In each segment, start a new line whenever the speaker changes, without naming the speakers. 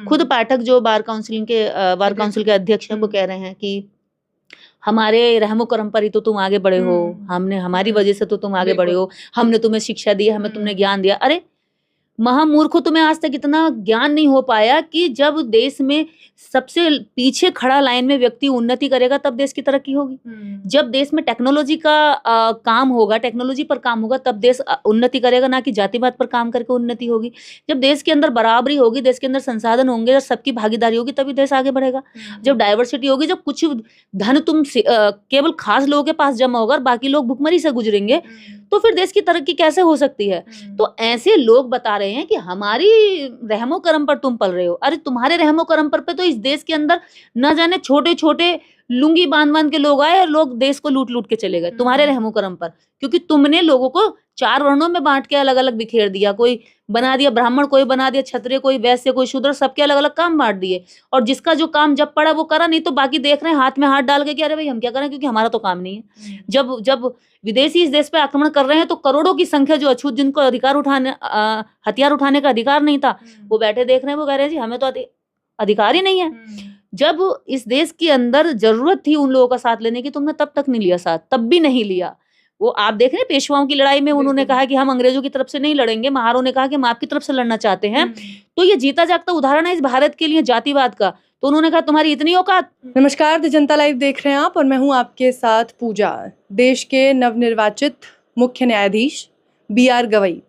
खुद पाठक जो bar council के अध्यक्ष हैं वो कह रहे हैं कि हमारे रहमो करम पर ही तो तुम आगे बढ़े हो, हमने हमारी वजह से तो तुम आगे बढ़े हो, हमने तुम्हें शिक्षा दी, हमें तुमने ज्ञान दिया। अरे महामूर्खों, तुम्हें आज तक इतना ज्ञान नहीं हो पाया कि जब देश में सबसे पीछे खड़ा लाइन में व्यक्ति उन्नति करेगा तब देश की तरक्की होगी। जब देश में टेक्नोलॉजी का काम होगा, टेक्नोलॉजी पर काम होगा, तब देश उन्नति करेगा, ना कि जातिवाद पर काम करके उन्नति होगी। जब देश के अंदर बराबरी होगी, देश के अंदर संसाधन होंगे, जब सबकी भागीदारी होगी, तभी देश आगे बढ़ेगा। जब डाइवर्सिटी होगी, जब कुछ धन केवल खास लोगों के पास जमा होगा और बाकी लोग भुखमरी से गुजरेंगे, तो फिर देश की तरक्की कैसे हो सकती है? तो ऐसे लोग बता रहे हैं कि हमारी रहमो करम पर तुम पल रहे हो। अरे तुम्हारे रहमो करम पर पे तो इस देश के अंदर न जाने छोटे छोटे लुंगी बांध के लोग आए और लोग देश को लूट लूट के चले गए, तुम्हारे रहमो करम पर, क्योंकि तुमने लोगों को 4 वर्णों में बांट के अलग अलग बिखेर दिया। कोई बना दिया ब्राह्मण, कोई बना दिया क्षत्रिय, कोई वैश्य, कोई शूद्र, सबके अलग अलग काम बांट दिए। और जिसका जो काम जब पड़ा वो करा, नहीं तो बाकी देख रहे हैं हाथ में हाथ डाल के कि अरे भाई हम क्या करें, क्योंकि हमारा तो काम नहीं है। जब विदेशी इस देश पे आक्रमण कर रहे हैं तो करोड़ों की संख्या जो अछूत, जिनको हथियार उठाने का अधिकार नहीं था, वो बैठे देख रहे हैं, वो कह रहे हैं जी हमें तो अधिकार ही नहीं है। जब इस देश के अंदर जरूरत थी उन लोगों का साथ लेने की, तुमने तब तक नहीं लिया साथ, तब भी नहीं लिया। वो आप देख रहे हैं पेशवाओं की लड़ाई में उन्होंने कहा कि हम अंग्रेजों की तरफ से नहीं लड़ेंगे, महारों ने कहा कि हम आपकी तरफ से लड़ना चाहते हैं। तो ये जीता जागता उदाहरण है इस भारत के लिए जातिवाद का। तो उन्होंने कहा तुम्हारी इतनी औकात।
नमस्कार, द जनता लाइव देख रहे हैं आप और मैं हूं आपके साथ पूजा। देश के नवनिर्वाचित मुख्य न्यायाधीश BR गवई,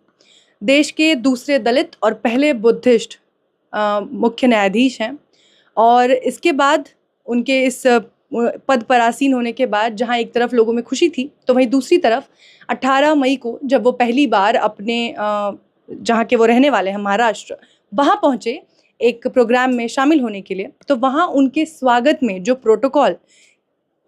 देश के दूसरे दलित और पहले बुद्धिस्ट मुख्य न्यायाधीश हैं। और इसके बाद उनके इस पद पर आसीन होने के बाद जहां एक तरफ लोगों में खुशी थी, तो वहीं दूसरी तरफ 18 मई को जब वो पहली बार अपने जहां के वो रहने वाले हैं महाराष्ट्र, वहां पहुंचे एक प्रोग्राम में शामिल होने के लिए, तो वहां उनके स्वागत में जो प्रोटोकॉल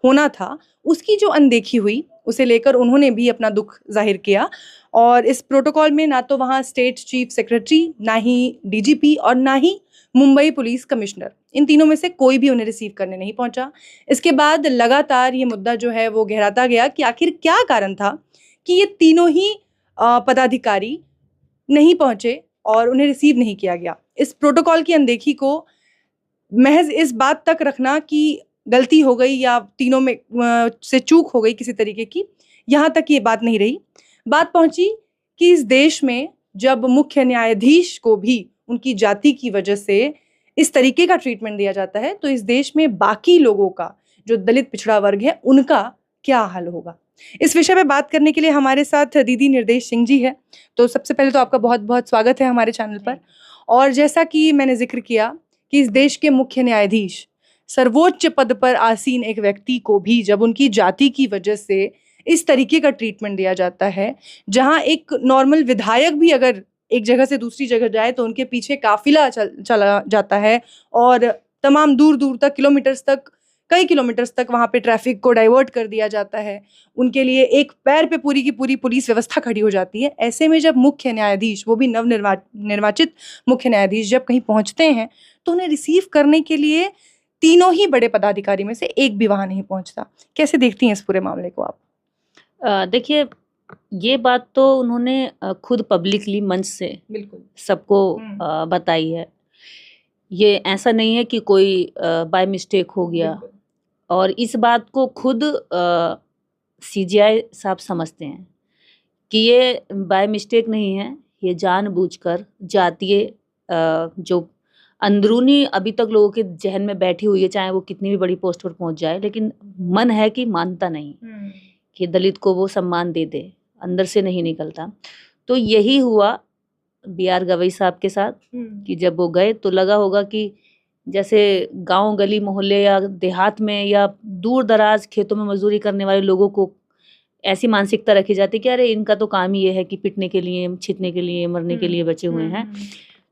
होना था उसकी जो अनदेखी हुई, उसे लेकर उन्होंने भी अपना दुख जाहिर किया। और इस प्रोटोकॉल में ना तो वहाँ स्टेट चीफ सेक्रेटरी, ना ही DGP और ना ही मुंबई पुलिस कमिश्नर, इन तीनों में से कोई भी उन्हें रिसीव करने नहीं पहुंचा। इसके बाद लगातार ये मुद्दा जो है वो गहराता गया कि आखिर क्या कारण था कि ये तीनों ही पदाधिकारी नहीं पहुंचे और उन्हें रिसीव नहीं किया गया। इस प्रोटोकॉल की अनदेखी को महज इस बात तक रखना कि गलती हो गई या तीनों में से चूक हो गई किसी तरीके की, यहाँ तक ये बात नहीं रही। बात पहुंची कि इस देश में जब मुख्य न्यायाधीश को भी उनकी जाति की वजह से इस तरीके का ट्रीटमेंट दिया जाता है, तो इस देश में बाकी लोगों का, जो दलित पिछड़ा वर्ग है, उनका क्या हाल होगा। इस विषय पे बात करने के लिए हमारे साथ दीदी निर्देश सिंह जी है। तो सबसे पहले तो आपका बहुत बहुत स्वागत है हमारे चैनल पर। और जैसा कि मैंने जिक्र किया कि इस देश के मुख्य न्यायाधीश, सर्वोच्च पद पर आसीन एक व्यक्ति को भी जब उनकी जाति की वजह से इस तरीके का ट्रीटमेंट दिया जाता है, जहां एक नॉर्मल विधायक भी अगर एक जगह से दूसरी जगह जाए तो उनके पीछे काफिला चला जाता है और तमाम दूर दूर तक, कई किलोमीटर्स तक वहाँ पे ट्रैफिक को डाइवर्ट कर दिया जाता है, उनके लिए एक पैर पे पूरी की पूरी पुलिस व्यवस्था खड़ी हो जाती है। ऐसे में जब मुख्य न्यायाधीश, वो भी नवनिर्वाचित मुख्य न्यायाधीश, जब कहीं पहुँचते हैं तो उन्हें रिसीव करने के लिए तीनों ही बड़े पदाधिकारी में से एक भी वहाँ नहीं पहुँचता। कैसे देखती हैं इस पूरे मामले को आप?
देखिए, ये बात तो उन्होंने खुद पब्लिकली मंच से
बिल्कुल
सबको बताई है। ये ऐसा नहीं है कि कोई बाय मिस्टेक हो गया। और इस बात को खुद CGI साहब समझते हैं कि ये बाय मिस्टेक नहीं है, ये जानबूझकर जातीय जो अंदरूनी अभी तक लोगों के जहन में बैठी हुई है, चाहे वो कितनी भी बड़ी पोस्ट पर पहुंच जाए, लेकिन मन है कि मानता नहीं कि दलित को वो सम्मान दे दे, अंदर से नहीं निकलता। तो यही हुआ BR गवई साहब के साथ कि जब वो गए तो लगा होगा कि जैसे गांव गली मोहल्ले या देहात में या दूर दराज खेतों में मजदूरी करने वाले लोगों को ऐसी मानसिकता रखी जाती कि अरे इनका तो काम ही ये है कि पिटने के लिए, छींटने के लिए, मरने के लिए बचे हुए हैं।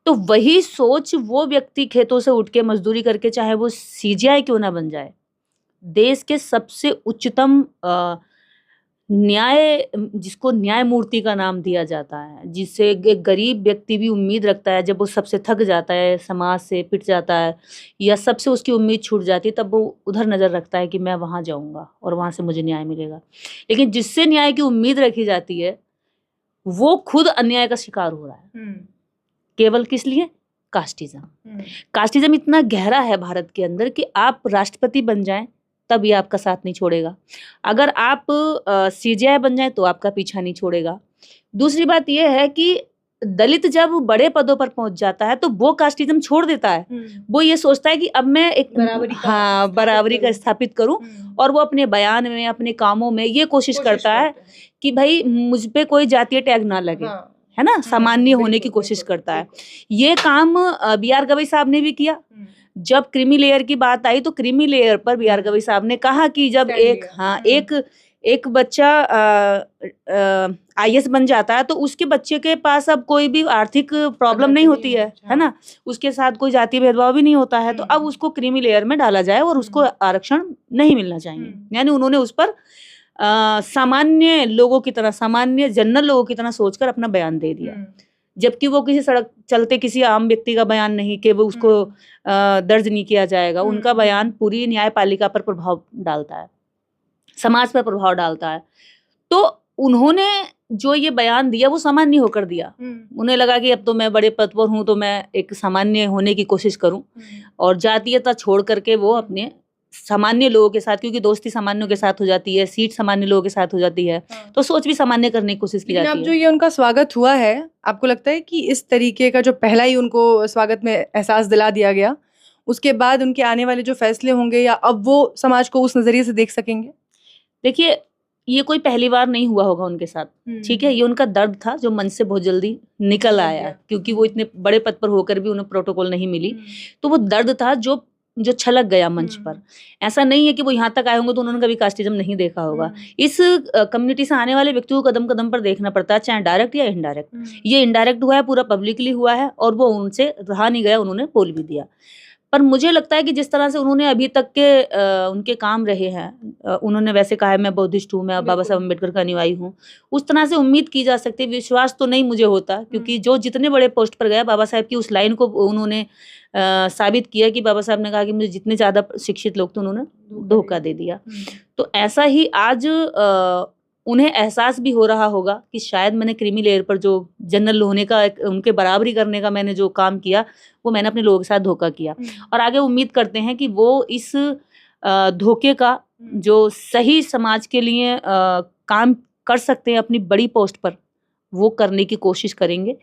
तो वही सोच वो व्यक्ति खेतों से उठ के मजदूरी करके, चाहे वो CGI क्यों ना बन जाए, देश के सबसे उच्चतम न्याय, जिसको न्यायमूर्ति का नाम दिया जाता है, जिससे एक गरीब व्यक्ति भी उम्मीद रखता है, जब वो सबसे थक जाता है, समाज से पिट जाता है या सबसे उसकी उम्मीद छूट जाती है, तब वो उधर नज़र रखता है कि मैं वहाँ जाऊँगा और वहाँ से मुझे न्याय मिलेगा। लेकिन जिससे न्याय की उम्मीद रखी जाती है वो खुद अन्याय का शिकार हो रहा है। केवल किस लिए? कास्टिज्म। कास्टिज्म इतना गहरा है भारत के अंदर कि आप राष्ट्रपति बन जाएं तब ये आपका साथ नहीं छोड़ेगा, अगर आप सीजेआई बन जाएं तो आपका पीछा नहीं छोड़ेगा। दूसरी बात ये है कि दलित जब बड़े पदों पर पहुंच जाता है तो वो कास्टिज्म छोड़ देता है, वो ये सोचता है कि अब मैं एक बराबरी का स्थापित करूं, और वो अपने बयान में, अपने कामों में ये कोशिश करता है कि भाई मुझ पे कोई जातीय टैग ना लगे, है ना, सामान्य होने की कोशिश करता है। ये काम बी.आर. गवई साहब ने भी किया। जब क्रीमी लेयर की बात आई तो क्रीमी लेयर पर बी.आर. गवई साहब ने कहा कि जब एक बच्चा आईएएस बन जाता है तो उसके बच्चे के पास अब कोई भी आर्थिक प्रॉब्लम नहीं होती है ना, उसके साथ कोई जातीय भेदभाव भी नहीं होता है, तो अब उसको क्रीमी लेयर में डाला जाए और उसको आरक्षण नहीं मिलना चाहिए। यानी उन्होंने उस पर सामान्य लोगों की तरह, सामान्य जनरल लोगों की तरह सोचकर अपना बयान दे दिया, जबकि वो किसी सड़क चलते किसी आम व्यक्ति का बयान नहीं कि वो उसको दर्ज नहीं किया जाएगा। उनका बयान पूरी न्यायपालिका पर प्रभाव डालता है, समाज पर प्रभाव डालता है। तो उन्होंने जो ये बयान दिया वो सामान्य होकर दिया। उन्हें लगा कि अब तो मैं बड़े पद पर हूँ तो मैं एक सामान्य होने की कोशिश करूं, और जातीयता छोड़ करके वो अपने सामान्य लोगों के साथ, क्योंकि दोस्ती सामान्यों के साथ हो जाती है, सीट सामान्य लोगों के साथ हो जाती है, तो सोच भी सामान्य करने की कोशिश की जाती है।
अब जो ये उनका स्वागत हुआ है, आपको लगता है कि इस तरीके का जो पहला ही उनको स्वागत में एहसास दिला दिया गया, उसके बाद उनके आने वाले जो फैसले होंगे, या अब वो समाज को उस नजरिए से देख सकेंगे?
देखिए, ये कोई पहली बार नहीं हुआ होगा उनके साथ, ठीक है। ये उनका दर्द था जो मन से बहुत जल्दी निकल आया, क्योंकि वो इतने बड़े पद पर होकर भी उन्हें प्रोटोकॉल नहीं मिली, तो वो दर्द था जो छलक गया मंच पर। ऐसा नहीं है कि वो यहाँ तक आए होंगे तो उन्होंने कभी कास्टिज्म नहीं देखा होगा। इस कम्युनिटी से आने वाले व्यक्तियों को कदम कदम पर देखना पड़ता है, चाहे डायरेक्ट या इनडायरेक्ट। ये इनडायरेक्ट हुआ है, पूरा पब्लिकली हुआ है, और वो उनसे रहा नहीं गया, उन्होंने बोल भी दिया। पर मुझे लगता है कि जिस तरह से उन्होंने अभी तक के उनके काम रहे हैं, उन्होंने वैसे कहा है मैं बौद्धिस्ट हूँ, मैं बाबा साहब अम्बेडकर का अनुयायी हूँ, उस तरह से उम्मीद की जा सकती है। विश्वास तो नहीं मुझे होता, क्योंकि जो जितने बड़े पोस्ट पर गया, बाबा साहब की उस लाइन को उन्होंने साबित किया कि बाबा साहब ने कहा कि मुझे जितने ज़्यादा शिक्षित लोग थे उन्होंने धोखा दे दिया। तो ऐसा ही आज उन्हें एहसास भी हो रहा होगा कि शायद मैंने क्रीमी लेयर पर जो जनरल होने का, उनके बराबरी करने का मैंने जो काम किया, वो मैंने अपने लोगों के साथ धोखा किया। और आगे उम्मीद करते हैं कि वो इस धोखे का जो सही समाज के लिए काम कर सकते हैं अपनी बड़ी पोस्ट पर, वो करने की कोशिश करेंगे।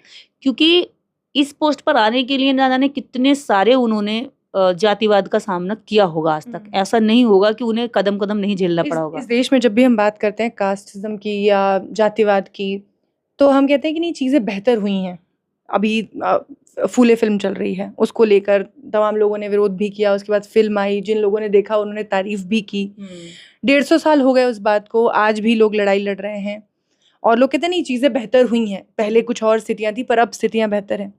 क्योंकि इस पोस्ट पर आने के लिए ना जाने कितने सारे उन्होंने जातिवाद का सामना किया होगा आज तक। ऐसा नहीं होगा कि उन्हें कदम कदम नहीं झेलना पड़ा होगा।
इस देश में जब भी हम बात करते हैं कास्टिज्म की या जातिवाद की, तो हम कहते हैं कि नहीं, चीज़ें बेहतर हुई हैं। अभी फूले फिल्म चल रही है, उसको लेकर तमाम लोगों ने विरोध भी किया, उसके बाद फिल्म आई, जिन लोगों ने देखा उन्होंने तारीफ भी की। 150 साल हो गए उस बात को, आज भी लोग लड़ाई लड़ रहे हैं, और लोग कहते हैं नहीं, चीज़ें बेहतर हुई हैं, पहले कुछ और स्थितियाँ थी पर अब स्थितियाँ बेहतर हैं।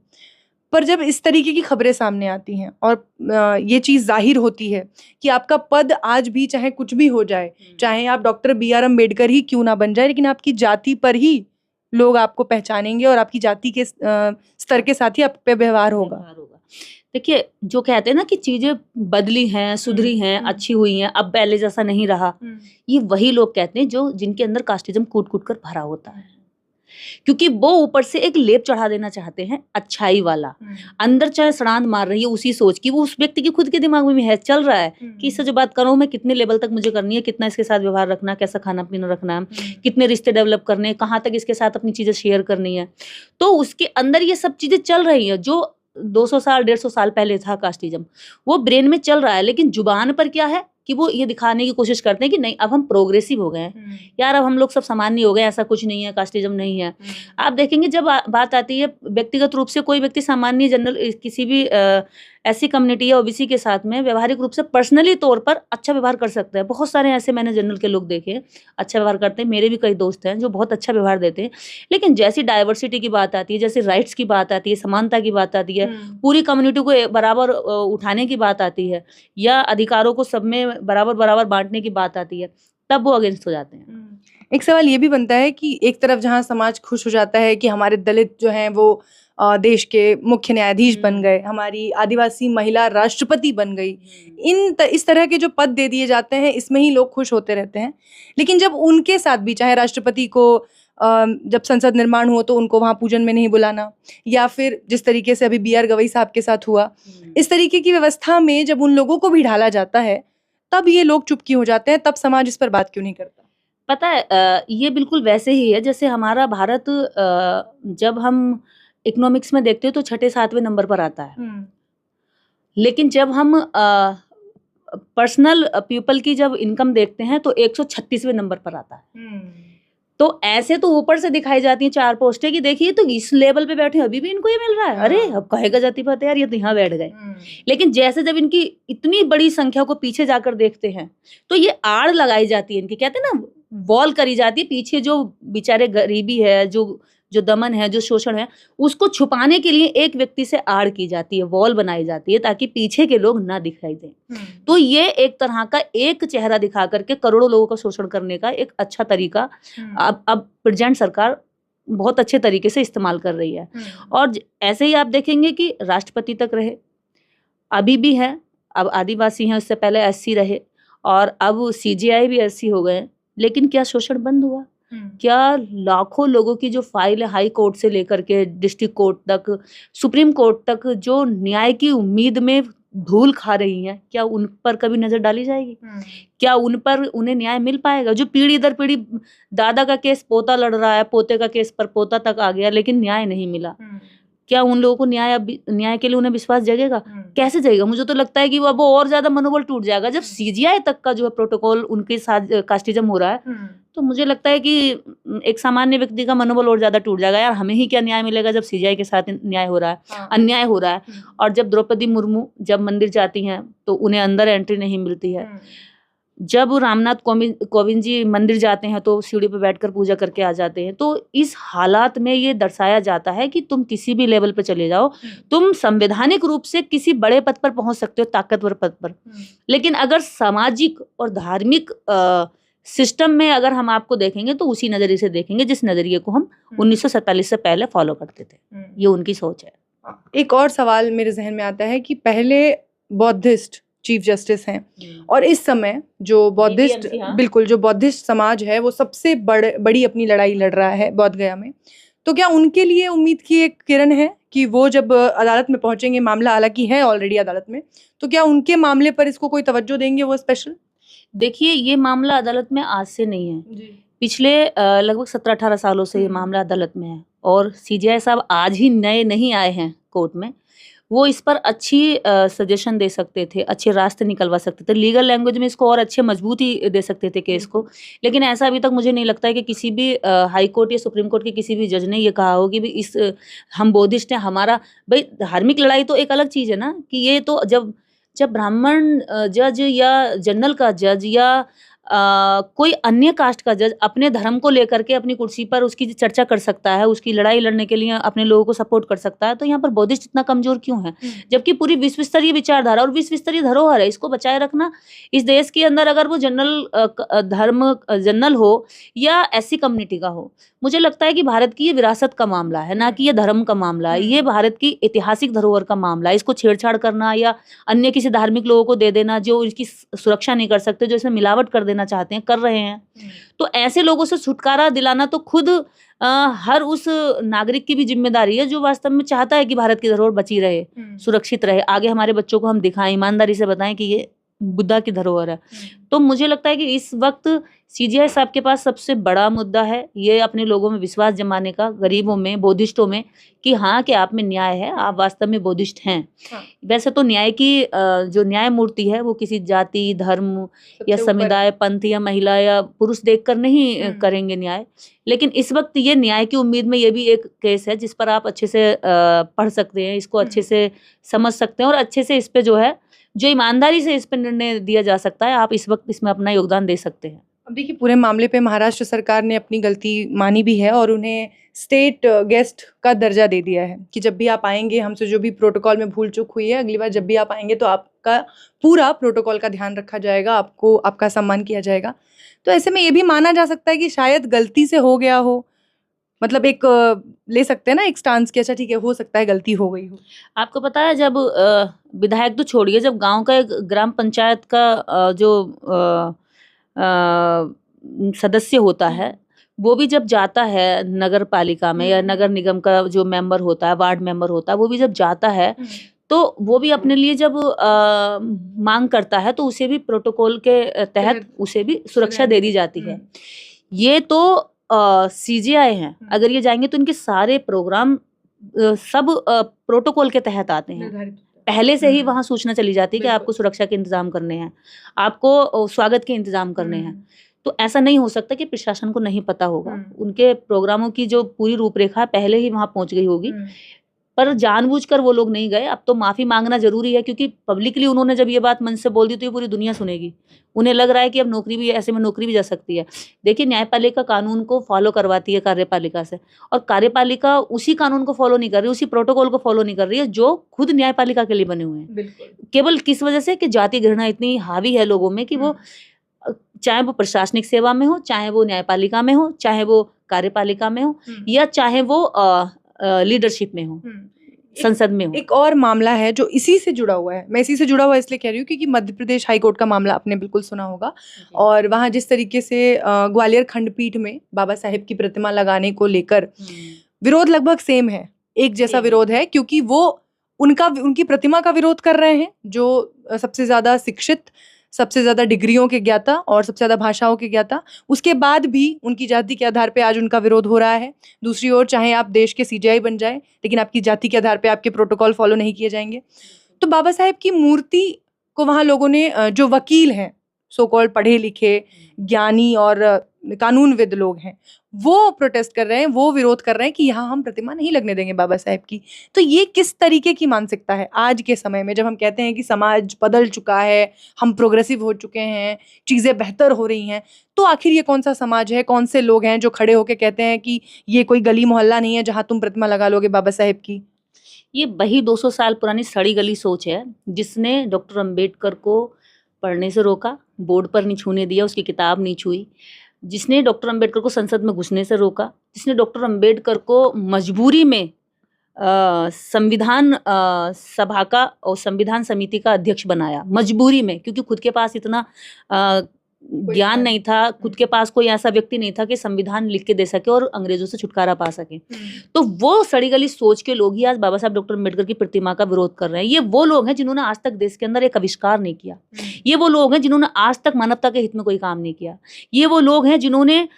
पर जब इस तरीके की खबरें सामने आती हैं और ये चीज़ जाहिर होती है कि आपका पद आज भी चाहे कुछ भी हो जाए, चाहे आप डॉक्टर बी.आर. अम्बेडकर ही क्यों ना बन जाए, लेकिन आपकी जाति पर ही लोग आपको पहचानेंगे और आपकी जाति के स्तर के साथ ही आप पे व्यवहार होगा।
देखिए, जो कहते हैं ना कि चीजें बदली हैं, सुधरी हैं, अच्छी हुई हैं, अब पहले जैसा नहीं रहा, ये वही लोग कहते हैं जो जिनके अंदर कास्टिज्म कूट कूट कर भरा होता है। क्योंकि वो ऊपर से एक लेप चढ़ा देना चाहते हैं अच्छाई वाला, अंदर चाहे सड़ांध मार रही है उसी सोच की, वो उस व्यक्ति के खुद के दिमाग में है, चल रहा है कि इससे जो बात कर रहा हूँ मैं, कितने लेवल तक मुझे करनी है, कितना इसके साथ व्यवहार रखना, कैसा खाना पीना रखना है, कितने रिश्ते डेवलप करने, कहाँ तक इसके साथ अपनी चीजें शेयर करनी है। तो उसके अंदर ये सब चीजें चल रही है। जो 200 साल 150 साल पहले था कास्टिज्म, वो ब्रेन में चल रहा है, लेकिन जुबान पर क्या है कि वो ये दिखाने की कोशिश करते हैं कि नहीं, अब हम प्रोग्रेसिव हो गए हैं यार, अब हम लोग सब सामान्य हो गए, ऐसा कुछ नहीं है, कास्टिज्म नहीं है। आप देखेंगे जब बात आती है व्यक्तिगत रूप से, कोई व्यक्ति सामान्य जनरल किसी भी ऐसी कम्युनिटी या ओबीसी के साथ में व्यवहारिक रूप से पर्सनली तौर पर अच्छा व्यवहार कर सकता है। बहुत सारे ऐसे मैंने जनरल के लोग देखे अच्छा व्यवहार करते हैं, मेरे भी कई दोस्त हैं जो बहुत अच्छा व्यवहार देते हैं। लेकिन जैसी डाइवर्सिटी की बात आती है, जैसे राइट्स की बात आती है, समानता की बात आती है, पूरी कम्युनिटी को बराबर उठाने की बात आती है, या अधिकारों को सब में बराबर बराबर बांटने की बात आती है, तब वो अगेंस्ट हो जाते हैं।
एक सवाल ये भी बनता है कि एक तरफ जहाँ समाज खुश हो जाता है कि हमारे दलित जो हैं वो देश के मुख्य न्यायाधीश बन गए, हमारी आदिवासी महिला राष्ट्रपति बन गई, इस तरह के जो पद दे दिए जाते हैं, इसमें ही लोग खुश होते रहते हैं। लेकिन जब उनके साथ भी, चाहे राष्ट्रपति को जब संसद निर्माण हुआ तो उनको वहाँ पूजन में नहीं बुलाना, या फिर जिस तरीके से अभी BR गवई साहब के साथ हुआ, इस तरीके की व्यवस्था में जब उन लोगों को भी ढाला जाता है तब ये लोग चुप क्यों हो जाते हैं, तब समाज इस पर बात क्यों नहीं करता?
पता है ये बिल्कुल वैसे ही है जैसे हमारा भारत जब हम इकोनॉमिक्स में देखते हैं तो 6-7वें नंबर पर आता है, लेकिन जब हम पर्सनल पीपल की जब इनकम देखते हैं तो 136वें नंबर पर आता है। तो ऐसे तो ऊपर से दिखाई जाती हैं 4 पोस्टें कि देखिए तो इस लेवल पे बैठे अभी भी इनको ये मिल रहा है, अरे अब कहेगा जाति पात यार ये तो यहाँ बैठ गए। लेकिन जैसे जब इनकी इतनी बड़ी संख्या को पीछे जाकर देखते हैं तो ये आड़ लगाई जाती है, इनकी कहते हैं ना वॉल करी जाती है पीछे, जो बेचारे गरीबी है, जो दमन है, जो शोषण है, उसको छुपाने के लिए एक व्यक्ति से आड़ की जाती है, वॉल बनाई जाती है ताकि पीछे के लोग ना दिखाई दें। तो ये एक तरह का एक चेहरा दिखा करके करोड़ों लोगों का शोषण करने का एक अच्छा तरीका अब प्रेजेंट सरकार बहुत अच्छे तरीके से इस्तेमाल कर रही है। और ऐसे ही आप देखेंगे कि राष्ट्रपति तक रहे, अभी भी है, अब आदिवासी हैं, उससे पहले SC रहे और अब CGI भी SC हो गए, लेकिन क्या शोषण बंद हुआ? क्या लाखों लोगों की जो फाइल है हाई कोर्ट से लेकर के डिस्ट्रिक्ट कोर्ट तक, सुप्रीम कोर्ट तक, जो न्याय की उम्मीद में धूल खा रही हैं, क्या उन पर कभी नजर डाली जाएगी? क्या उन पर उन्हें न्याय मिल पाएगा? जो पीढ़ी दर पीढ़ी दादा का केस पोता लड़ रहा है, पोते का केस पर पोता तक आ गया, लेकिन न्याय नहीं मिला, क्या उन लोगों को न्याय के लिए उन्हें विश्वास जगेगा? कैसे जगेगा? मुझे तो लगता है कि वो अब और ज्यादा मनोबल टूट जाएगा जब CGI तक का जो है प्रोटोकॉल उनके साथ कास्टिज्म हो रहा है। तो मुझे लगता है कि एक सामान्य व्यक्ति का मनोबल और ज्यादा टूट जाएगा, यार हमें ही क्या न्याय मिलेगा जब CGI के साथ न्याय हो रहा है, अन्याय हो रहा है। और जब द्रौपदी मुर्मू जब मंदिर जाती हैं तो उन्हें अंदर एंट्री नहीं मिलती है, जब रामनाथ कोविंद जी मंदिर जाते हैं तो सीढ़ी पर बैठकर पूजा करके आ जाते हैं। तो इस हालात में ये दर्शाया जाता है कि तुम किसी भी लेवल पर चले जाओ, तुम संवैधानिक रूप से किसी बड़े पद पर पहुंच सकते हो, ताकतवर पद पर, लेकिन अगर सामाजिक और धार्मिक सिस्टम में अगर हम आपको देखेंगे तो उसी नजरिए से देखेंगे जिस नजरिए को हम 1947 से पहले फॉलो करते थे। ये उनकी सोच है।
एक और सवाल मेरे जहन में आता है कि पहले बौद्धिस्ट चीफ जस्टिस हैं और इस समय जो बौद्धिस्ट बिल्कुल जो बौद्धिस्ट समाज है वो सबसे बड़ी अपनी लड़ाई लड़ रहा है बोध गया में, तो क्या उनके लिए उम्मीद की एक किरण है कि वो जब अदालत में पहुंचेंगे, मामला हालांकि है ऑलरेडी अदालत में, तो क्या उनके मामले पर इसको कोई तवज्जो देंगे वो स्पेशल?
देखिए ये मामला अदालत में आज से नहीं है जी। पिछले लगभग 17-18 सालों से ये मामला अदालत में है और CGI साहब आज ही नए नहीं आए हैं कोर्ट में। वो इस पर अच्छी सजेशन दे सकते थे, अच्छे रास्ते निकलवा सकते थे, लीगल लैंग्वेज में इसको और अच्छे मजबूती दे सकते थे केस को। लेकिन ऐसा अभी तक मुझे नहीं लगता है कि किसी भी हाई कोर्ट या सुप्रीम कोर्ट के किसी भी जज ने ये कहा हो कि भी इस हम बौद्धिस्ट हैं, हमारा भाई धार्मिक लड़ाई तो एक अलग चीज़ है ना, कि ये तो जब ब्राह्मण जज या जनरल का जज या कोई अन्य कास्ट का जज अपने धर्म को लेकर के अपनी कुर्सी पर उसकी चर्चा कर सकता है, उसकी लड़ाई लड़ने के लिए अपने लोगों को सपोर्ट कर सकता है, तो यहाँ पर बौद्धिस्ट इतना कमजोर क्यों है? जबकि पूरी विश्व स्तरीय विचारधारा और विश्व स्तरीय धरोहर है, इसको बचाए रखना इस देश के अंदर, अगर वो जनरल हो या SC कम्युनिटी का हो, मुझे लगता है कि भारत की ये विरासत का मामला है, ना कि ये धर्म का मामला है। ये भारत की ऐतिहासिक धरोहर का मामला है। इसको छेड़छाड़ करना या अन्य किसी धार्मिक लोगों को दे देना जो इसकी सुरक्षा नहीं कर सकते, जो इसमें मिलावट कर देना चाहते हैं, कर रहे हैं, तो ऐसे लोगों से छुटकारा दिलाना तो खुद हर उस नागरिक की भी जिम्मेदारी है जो वास्तव में चाहता है कि भारत की धरोहर बची रहे, सुरक्षित रहे, आगे हमारे बच्चों को हम दिखाएं, ईमानदारी से बताएं कि ये बुद्धा की धरोहर है। तो मुझे लगता है कि इस वक्त CGI साहब के पास सबसे बड़ा मुद्दा है ये अपने लोगों में विश्वास जमाने का, गरीबों में, बौद्धिस्टों में, कि हाँ कि आप में न्याय है, आप वास्तव में बौद्धिस्ट हैं। वैसे तो न्याय की जो न्याय मूर्ति है वो किसी जाति, धर्म या समुदाय, पंथ या महिला या पुरुष देखकर नहीं करेंगे न्याय, लेकिन इस वक्त ये न्याय की उम्मीद में ये भी एक केस है जिस पर आप अच्छे से पढ़ सकते हैं, इसको अच्छे से समझ सकते हैं और अच्छे से इस पे जो है, जो ईमानदारी से इस पर निर्णय दिया जा सकता है, आप इस वक्त इसमें अपना योगदान दे सकते हैं।
अब देखिए पूरे मामले पे महाराष्ट्र सरकार ने अपनी गलती मानी भी है और उन्हें स्टेट गेस्ट का दर्जा दे दिया है कि जब भी आप आएंगे, हमसे जो भी प्रोटोकॉल में भूल चूक हुई है, अगली बार जब भी आप आएंगे तो आपका पूरा प्रोटोकॉल का ध्यान रखा जाएगा, आपको आपका सम्मान किया जाएगा। तो ऐसे में ये भी माना जा सकता है कि शायद गलती से हो गया हो, मतलब एक ले सकते हैं ना एक स्टांस कि अच्छा ठीक है, हो सकता है गलती हो गई हो।
आपको पता है जब विधायक तो छोड़िए, जब गांव का एक ग्राम पंचायत का जो सदस्य होता है वो भी जब जाता है नगर पालिका में या नगर निगम का जो मेंबर होता है, वार्ड मेंबर होता है, वो भी जब जाता है तो वो भी अपने लिए जब मांग करता है तो उसे भी प्रोटोकॉल के तहत उसे भी सुरक्षा दे दी जाती है। ये तो सीजीआई हैं, अगर ये जाएंगे तो इनके सारे प्रोग्राम सब प्रोटोकॉल के तहत आते हैं। पहले से ही वहां सूचना चली जाती है कि आपको सुरक्षा के इंतजाम करने हैं, आपको स्वागत के इंतजाम करने हैं। तो ऐसा नहीं हो सकता कि प्रशासन को नहीं पता होगा। उनके प्रोग्रामों की जो पूरी रूपरेखा पहले ही वहां पहुंच गई होगी, पर जानबूझकर वो लोग नहीं गए। अब तो माफी मांगना जरूरी है, क्योंकि पब्लिकली उन्होंने जब ये बात मन से बोल दी तो ये पूरी दुनिया सुनेगी। उन्हें लग रहा है कि अब नौकरी भी ऐसे में नौकरी भी जा सकती है। देखिए, न्यायपालिका कानून को फॉलो करवाती है कार्यपालिका से, और कार्यपालिका उसी कानून को फॉलो नहीं कर रही, उसी प्रोटोकॉल को फॉलो नहीं कर रही है जो खुद न्यायपालिका के लिए बने हुए हैं। केवल किस वजह से कि जाति घृणा इतनी हावी है लोगों में कि वो चाहे वो प्रशासनिक सेवा में हो, चाहे वो न्यायपालिका में हो, चाहे वो कार्यपालिका में हो, या चाहे वो लीडरशिप में हो, संसद में हो।
एक और मामला है जो इसी से जुड़ा हुआ है। मैं इसी से जुड़ा हुआ इसलिए कह रही हूँ क्योंकि मध्य प्रदेश हाईकोर्ट का मामला आपने बिल्कुल सुना होगा, और वहाँ जिस तरीके से ग्वालियर खंडपीठ में बाबा साहेब की प्रतिमा लगाने को लेकर विरोध लगभग सेम है, एक जैसा विरोध है, क्योंकि वो उनकी प्रतिमा का विरोध कर रहे हैं जो सबसे ज्यादा शिक्षित, सबसे ज्यादा डिग्रियों के ज्ञाता और सबसे ज्यादा भाषाओं के ज्ञाता, उसके बाद भी उनकी जाति के आधार पे आज उनका विरोध हो रहा है। दूसरी ओर, चाहे आप देश के सीजीआई बन जाए, लेकिन आपकी जाति के आधार पे आपके प्रोटोकॉल फॉलो नहीं किए जाएंगे। तो बाबा साहेब की मूर्ति को वहाँ लोगों ने, जो वकील हैं, सो कॉल्ड पढ़े लिखे ज्ञानी और कानूनविद लोग हैं, वो प्रोटेस्ट कर रहे हैं, वो विरोध कर रहे हैं कि यहाँ हम प्रतिमा नहीं लगने देंगे बाबा साहेब की। तो ये किस तरीके की मानसिकता है आज के समय में, जब हम कहते हैं कि समाज बदल चुका है, हम प्रोग्रेसिव हो चुके हैं, चीज़ें बेहतर हो रही हैं, तो आखिर ये कौन सा समाज है, कौन से लोग हैं जो खड़े होकर कहते हैं कि ये कोई गली मोहल्ला नहीं है जहाँ तुम प्रतिमा लगा लोगे बाबा साहेब की?
ये वही 200 साल पुरानी सड़ी गली सोच है जिसने डॉक्टर अंबेडकर को पढ़ने से रोका, बोर्ड पर नहीं छूने दिया, उसकी किताब नहीं छुई, जिसने डॉक्टर अंबेडकर को संसद में घुसने से रोका, जिसने डॉक्टर अंबेडकर को मजबूरी में संविधान सभा का और संविधान समिति का अध्यक्ष बनाया, मजबूरी में, क्योंकि खुद के पास इतना ज्ञान नहीं था, खुद के पास कोई ऐसा व्यक्ति नहीं था कि संविधान लिख के दे सके और अंग्रेजों से छुटकारा पा सके। तो वो सड़ी गली सोच के लोग ही आज बाबा साहब डॉक्टर अम्बेडकर की प्रतिमा का विरोध कर रहे हैं। ये वो लोग हैं जिन्होंने आज तक देश के अंदर एक आविष्कार नहीं किया, ये वो लोग हैं जिन्होंने आज तक मानवता के हित में कोई काम नहीं किया, ये वो लोग हैं जिन्होंने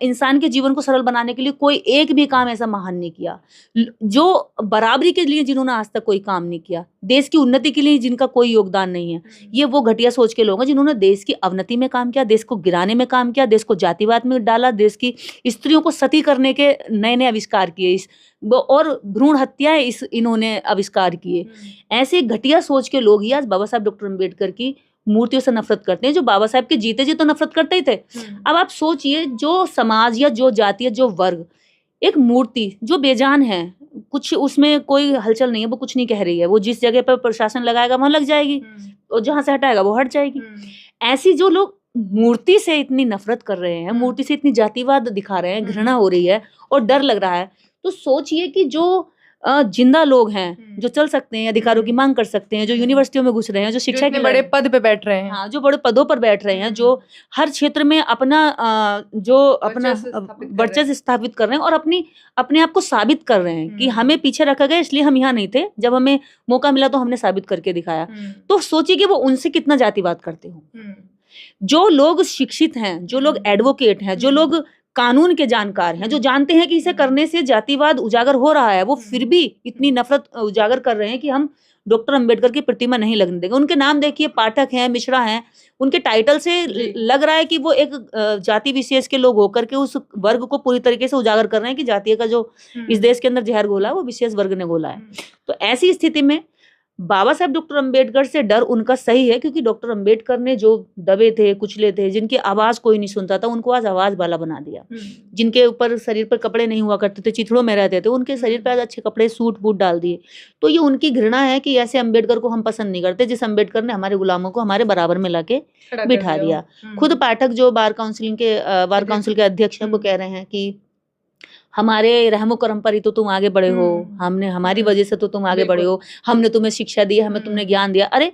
इंसान के जीवन को सरल बनाने के लिए कोई एक भी काम ऐसा महान नहीं किया, जो बराबरी के लिए जिन्होंने आज तक कोई काम नहीं किया, देश की उन्नति के लिए जिनका कोई योगदान नहीं है। ये वो घटिया सोच के लोग हैं जिन्होंने देश की अवनति में काम किया, देश को गिराने में काम किया, देश को जातिवाद में डाला, देश की स्त्रियों को सती करने के नए नए आविष्कार किए, और भ्रूण हत्याएं इन्होंने आविष्कार किए। ऐसे घटिया सोच के लोग ही आज बाबा साहब डॉक्टर अम्बेडकर की मूर्तियों से नफरत करते हैं, जो बाबा साहब के जीते जी तो नफरत करते ही थे। अब आप सोचिए, जो समाज या जो जाति या जो वर्ग एक मूर्ति जो बेजान है, कुछ उसमें कोई हलचल नहीं है, वो कुछ नहीं कह रही है, वो जिस जगह पर प्रशासन लगाएगा वहां लग जाएगी, और जहां से हटाएगा वो हट जाएगी। ऐसी जो लोग मूर्ति से इतनी नफरत कर रहे हैं, मूर्ति से इतनी जातिवाद दिखा रहे हैं, घृणा हो रही है और डर लग रहा है, तो सोचिए कि जो जिंदा लोग हैं, जो चल सकते हैं, अधिकारों की मांग कर सकते हैं, जो यूनिवर्सिटियों में घुस रहे हैं, जो शिक्षा के
बड़े पद पे बैठ रहे हैं,
हाँ, जो बड़े पदों पर बैठ रहे हैं, जो हर क्षेत्र में अपना वर्चस्व स्थापित कर रहे हैं और अपने आप को साबित कर रहे हैं कि हमें पीछे रखा गया इसलिए हम यहाँ नहीं थे, जब हमें मौका मिला तो हमने साबित करके दिखाया। तो सोचिए कि वो उनसे कितना जातिवाद करते हो। जो लोग शिक्षित हैं, जो लोग एडवोकेट हैं, जो लोग कानून के जानकार हैं, जो जानते हैं कि इसे करने से जातिवाद उजागर हो रहा है, वो फिर भी इतनी नफरत उजागर कर रहे हैं कि हम डॉक्टर अंबेडकर की प्रतिमा नहीं लगने देंगे। उनके नाम देखिए, पाठक हैं, मिश्रा हैं, उनके टाइटल से लग रहा है कि वो एक जाति विशेष के लोग होकर के उस वर्ग को पूरी तरीके से उजागर कर रहे हैं कि जातीय का जो इस देश के अंदर जहर घोला है वो विशेष वर्ग ने घोला है। तो ऐसी स्थिति में बाबा साहब डॉक्टर अंबेडकर से डर उनका सही है, क्योंकि डॉक्टर अंबेडकर ने जो दबे थे, कुचले थे, जिनकी आवाज कोई नहीं सुनता था, उनको आज आवाज वाला बना दिया। जिनके ऊपर शरीर पर कपड़े नहीं हुआ करते थे, चिथड़ों में रहते थे, उनके शरीर पर आज अच्छे कपड़े, सूट बूट डाल दिए। तो ये उनकी घृणा है कि ऐसे अंबेडकर को हम पसंद नहीं करते, जिस अंबेडकर ने हमारे गुलामों को हमारे बराबर में लाके बिठा दिया। खुद पाठक जो बार काउंसिल के अध्यक्ष हैं, वो कह रहे हैं कि हमारे रहमो करम पर ही तो तुम आगे बढ़े हो, हमने हमारी वजह से तो तुम आगे बढ़े हो, हमने तुम्हें शिक्षा दी, हमें तुमने ज्ञान दिया। अरे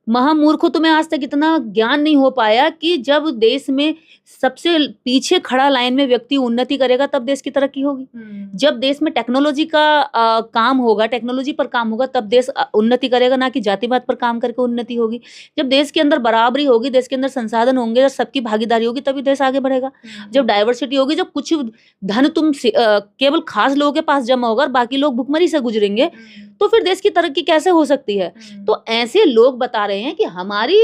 महामूर्खों, तुम्हें आज तक इतना ज्ञान नहीं हो पाया कि जब देश में सबसे पीछे खड़ा लाइन में व्यक्ति उन्नति करेगा तब देश की तरक्की होगी। जब देश में टेक्नोलॉजी का काम होगा, टेक्नोलॉजी पर काम होगा, तब देश उन्नति करेगा, ना कि जातिवाद पर काम करके उन्नति होगी। जब देश के अंदर बराबरी होगी, देश के अंदर संसाधन होंगे और सबकी भागीदारी होगी, तभी देश आगे बढ़ेगा। जब डाइवर्सिटी होगी, जब कुछ धन केवल खास लोगों के पास जमा होगा और बाकी लोग भुखमरी से गुजरेंगे, तो फिर देश की तरक्की कैसे हो सकती है? तो ऐसे लोग बता रहे हैं कि हमारी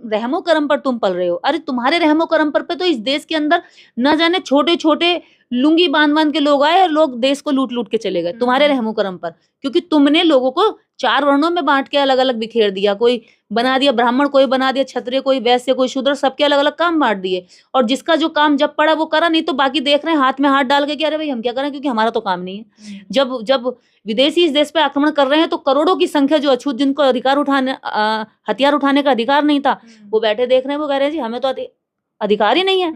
रहमो करम पर तुम पल रहे हो। अरे तुम्हारे रहमो करम पर पे तो इस देश के अंदर न जाने छोटे छोटे लुंगी बांध के लोग आए और लोग देश को लूट लूट के चले गए, तुम्हारे रहमो करम पर, क्योंकि तुमने लोगों को 4 वर्णों में बांट के अलग अलग बिखेर दिया। कोई बना दिया ब्राह्मण, कोई बना दिया क्षत्रिय, कोई वैश्य, कोई शूद्र, सबके अलग अलग काम बांट दिए। और जिसका जो काम जब पड़ा वो करा, नहीं तो बाकी देख रहे हैं हाथ में हाथ डाल के कि अरे भाई हम क्या करें, क्योंकि हमारा तो काम नहीं है। जब विदेशी इस देश पे आक्रमण कर रहे हैं तो करोड़ों की संख्या जो अछूत, जिनको हथियार उठाने का अधिकार नहीं था, वो बैठे देख रहे हैं, वो कह रहे हैं जी हमें तो अधिकार ही नहीं है।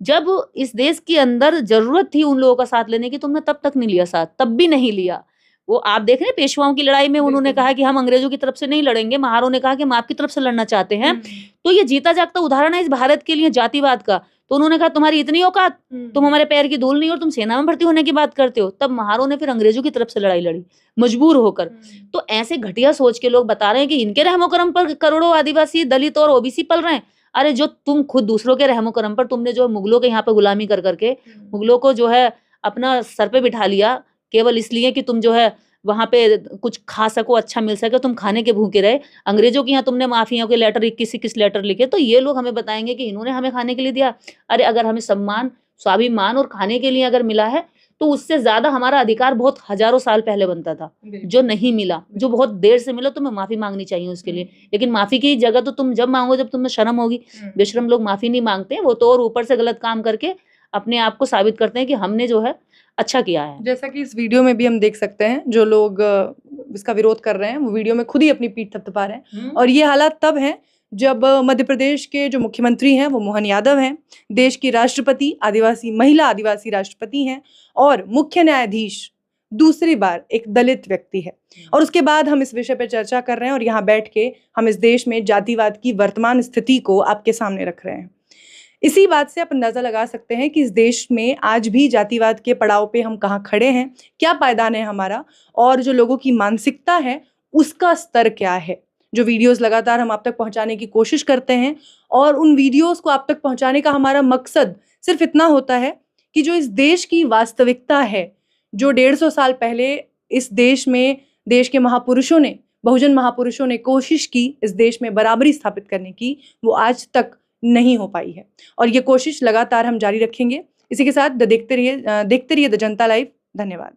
जब इस देश के अंदर जरूरत थी उन लोगों का साथ लेने की, तुमने तब तक नहीं लिया साथ, तब भी नहीं लिया। वो आप देख रहे हैं पेशवाओं की लड़ाई में उन्होंने कहा कि हम अंग्रेजों की तरफ से नहीं लड़ेंगे, महारों ने कहा कि हम आपकी तरफ से लड़ना चाहते हैं। तो ये जीता जागता उदाहरण है इस भारत के लिए जातिवाद का। तो उन्होंने कहा तुम्हारी इतनी औकात, तुम हमारे पैर की धूल नहीं और तुम सेना में भर्ती होने की बात करते हो। तब महारों ने फिर अंग्रेजों की तरफ से लड़ाई लड़ी, मजबूर होकर। तो ऐसे घटिया सोच के लोग बता रहे हैं कि इनके रहमो करम पर करोड़ों आदिवासी, दलित और ओबीसी पल रहे हैं। अरे जो तुम खुद दूसरों के रहमो करम पर, तुमने जो मुगलों के यहाँ पे गुलामी कर करके मुगलों को जो है अपना सर पे बिठा लिया, केवल इसलिए कि तुम जो है वहां पे कुछ खा सको, अच्छा मिल सके, तुम खाने के भूखे रहे। अंग्रेजों के यहाँ तुमने माफियाओं के लेटर 21 लेटर लिखे, तो ये लोग हमें बताएंगे कि इन्होंने हमें खाने के लिए दिया। अरे अगर हमें सम्मान, स्वाभिमान और खाने के लिए अगर मिला है, तो उससे ज्यादा हमारा अधिकार बहुत हजारों साल पहले बनता था, जो नहीं मिला, जो बहुत देर से मिला। तुम्हें माफी मांगनी चाहिए उसके लिए। लेकिन माफी की जगह तो तुम जब मांगो जब तुम्हें शर्म होगी। बेशरम लोग माफी नहीं मांगते, वो तो और ऊपर से गलत काम करके अपने आप को साबित करते हैं कि हमने जो है अच्छा किया है।
जैसा कि इस वीडियो में भी हम देख सकते हैं, जो लोग इसका विरोध कर रहे हैं वो वीडियो में खुद ही अपनी पीठ थपथपा रहे हैं। और ये हालात तब है जब मध्य प्रदेश के जो मुख्यमंत्री हैं वो मोहन यादव हैं, देश की राष्ट्रपति महिला आदिवासी राष्ट्रपति हैं, और मुख्य न्यायाधीश दूसरी बार एक दलित व्यक्ति है। और उसके बाद हम इस विषय पर चर्चा कर रहे हैं और यहाँ बैठ के हम इस देश में जातिवाद की वर्तमान स्थिति को आपके सामने रख रहे हैं। इसी बात से आप अंदाजा लगा सकते हैं कि इस देश में आज भी जातिवाद के पड़ाव पे हम कहाँ खड़े हैं, क्या पायदान है हमारा, और जो लोगों की मानसिकता है उसका स्तर क्या है। जो वीडियोस लगातार हम आप तक पहुंचाने की कोशिश करते हैं, और उन वीडियोस को आप तक पहुंचाने का हमारा मकसद सिर्फ इतना होता है कि जो इस देश की वास्तविकता है, जो 150 साल पहले इस देश में देश के महापुरुषों ने, बहुजन महापुरुषों ने कोशिश की इस देश में बराबरी स्थापित करने की, वो आज तक नहीं हो पाई है। और ये कोशिश लगातार हम जारी रखेंगे। इसी के साथ देखते रहिए द जनता लाइव। धन्यवाद।